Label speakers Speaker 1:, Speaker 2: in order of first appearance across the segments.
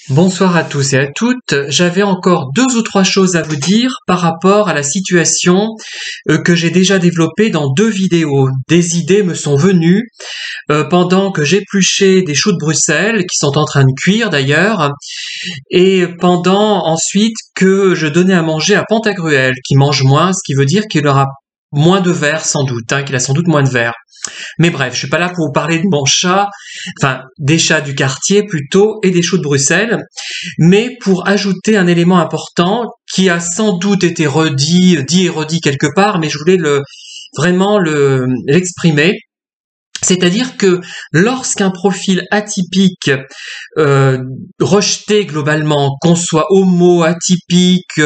Speaker 1: Bonsoir à tous et à toutes. J'avais encore 2 ou 3 choses à vous dire par rapport à la situation que j'ai déjà développée dans 2 vidéos. Des idées me sont venues pendant que j'épluchais des choux de Bruxelles, qui sont en train de cuire d'ailleurs, et pendant ensuite que je donnais à manger à Pantagruel, qui mange moins, ce qui veut dire qu'il aura moins de vers sans doute, qu'il a sans doute moins de vers. Mais bref, je suis pas là pour vous parler de mon chat, enfin des chats du quartier plutôt, et des choux de Bruxelles, mais pour ajouter un élément important qui a sans doute été dit et redit quelque part, mais je voulais vraiment l'exprimer. C'est-à-dire que lorsqu'un profil atypique rejeté globalement, qu'on soit homo, atypique,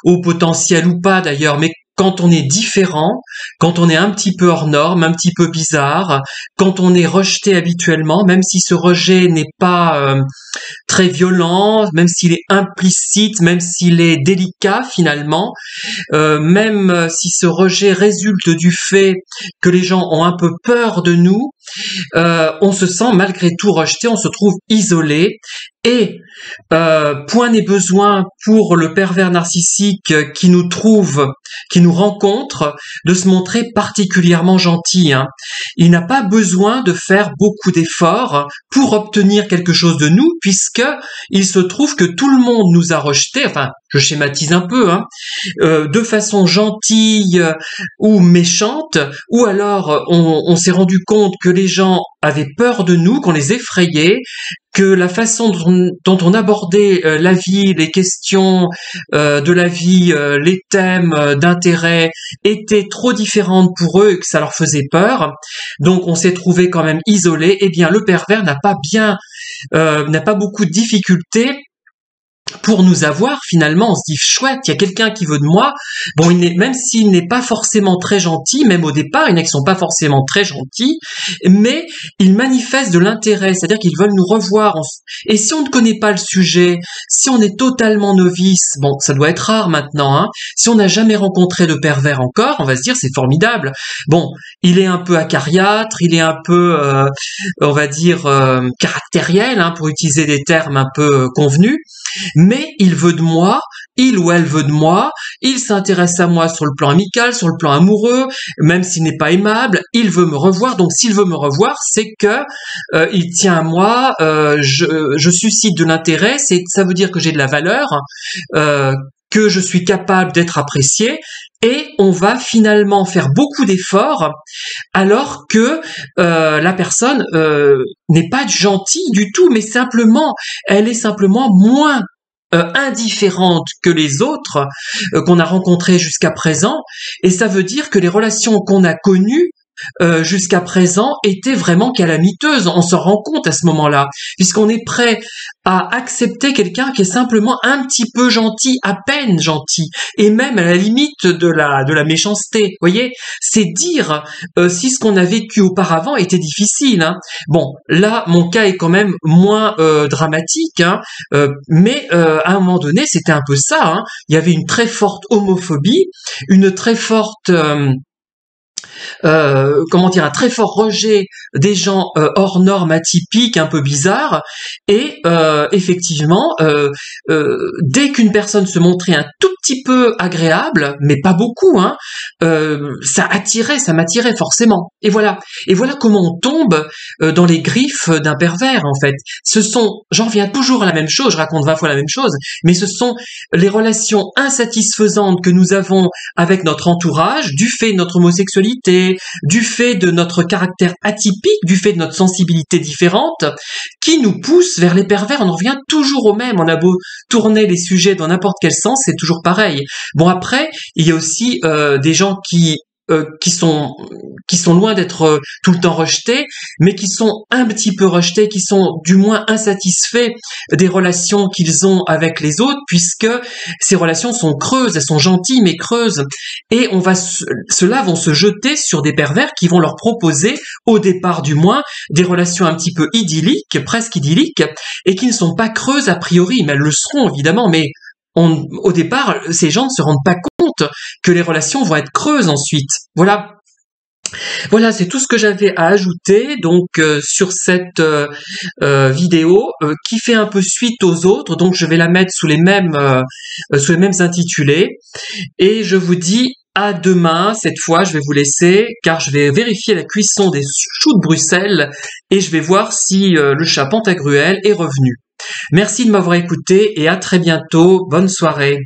Speaker 1: au potentiel ou pas d'ailleurs, mais quand on est différent, quand on est un petit peu hors norme, un petit peu bizarre, quand on est rejeté habituellement, même si ce rejet n'est pas très violent, même s'il est implicite, même s'il est délicat finalement, même si ce rejet résulte du fait que les gens ont un peu peur de nous, on se sent malgré tout rejeté, on se trouve isolé. Et point n'est besoin pour le pervers narcissique qui nous rencontre, de se montrer particulièrement gentil. Il n'a pas besoin de faire beaucoup d'efforts pour obtenir quelque chose de nous, puisque il se trouve que tout le monde nous a rejetés, enfin je schématise un peu, de façon gentille ou méchante, ou alors on s'est rendu compte que les gens avaient peur de nous, qu'on les effrayait, que la façon dont on abordait la vie, les questions de la vie, les thèmes d'intérêt étaient trop différentes pour eux et que ça leur faisait peur. Donc on s'est trouvé quand même isolé. Eh bien le pervers n'a pas beaucoup de difficultés pour nous avoir. Finalement, on se dit chouette, il y a quelqu'un qui veut de moi. Bon, même s'il n'est pas forcément très gentil, même au départ, il y en a qui sont pas forcément très gentils, mais ils manifestent de l'intérêt, c'est-à-dire qu'ils veulent nous revoir. Et si on ne connaît pas le sujet, si on est totalement novice, bon, ça doit être rare maintenant, si on n'a jamais rencontré de pervers encore, on va se dire c'est formidable. Bon, il est un peu acariâtre, il est un peu, on va dire, caractériel, pour utiliser des termes un peu convenus. Mais il veut de moi, il ou elle veut de moi, il s'intéresse à moi sur le plan amical, sur le plan amoureux, même s'il n'est pas aimable, il veut me revoir. Donc s'il veut me revoir, c'est que il tient à moi, je suscite de l'intérêt, ça veut dire que j'ai de la valeur, que je suis capable d'être apprécié, et on va finalement faire beaucoup d'efforts alors que la personne n'est pas gentille du tout, mais elle est simplement moins indifférente que les autres qu'on a rencontrés jusqu'à présent, et ça veut dire que les relations qu'on a connues jusqu'à présent étaient vraiment calamiteuses. On s'en rend compte à ce moment-là, puisqu'on est prêt à accepter quelqu'un qui est simplement un petit peu gentil, à peine gentil, et même à la limite de la méchanceté. Vous voyez, c'est dire si ce qu'on a vécu auparavant était difficile. Bon, là, mon cas est quand même moins dramatique, mais à un moment donné, c'était un peu ça. Il y avait une très forte homophobie, une très forte un très fort rejet des gens hors normes, atypiques, un peu bizarres, et effectivement, dès qu'une personne se montrait un tout petit peu agréable, mais pas beaucoup, ça m'attirait forcément. Et voilà comment on tombe dans les griffes d'un pervers, en fait. J'en reviens toujours à la même chose, je raconte 20 fois la même chose, mais ce sont les relations insatisfaisantes que nous avons avec notre entourage, du fait de notre homosexualité, du fait de notre caractère atypique, du fait de notre sensibilité différente, qui nous pousse vers les pervers. On en revient toujours au même. On a beau tourner les sujets dans n'importe quel sens, c'est toujours pareil. Bon, après, il y a aussi des gens qui sont loin d'être tout le temps rejetés, mais qui sont un petit peu rejetés, qui sont du moins insatisfaits des relations qu'ils ont avec les autres, puisque ces relations sont creuses, elles sont gentilles mais creuses, et ceux-là vont se jeter sur des pervers qui vont leur proposer, au départ du moins, des relations un petit peu idylliques, presque idylliques, et qui ne sont pas creuses a priori, mais elles le seront évidemment, mais au départ, ces gens ne se rendent pas compte que les relations vont être creuses ensuite. Voilà. Voilà, c'est tout ce que j'avais à ajouter donc sur cette vidéo qui fait un peu suite aux autres. Donc je vais la mettre sous les mêmes intitulés et je vous dis à demain. Cette fois, je vais vous laisser car je vais vérifier la cuisson des choux de Bruxelles et je vais voir si le chat Pantagruel est revenu. Merci de m'avoir écouté et à très bientôt. Bonne soirée.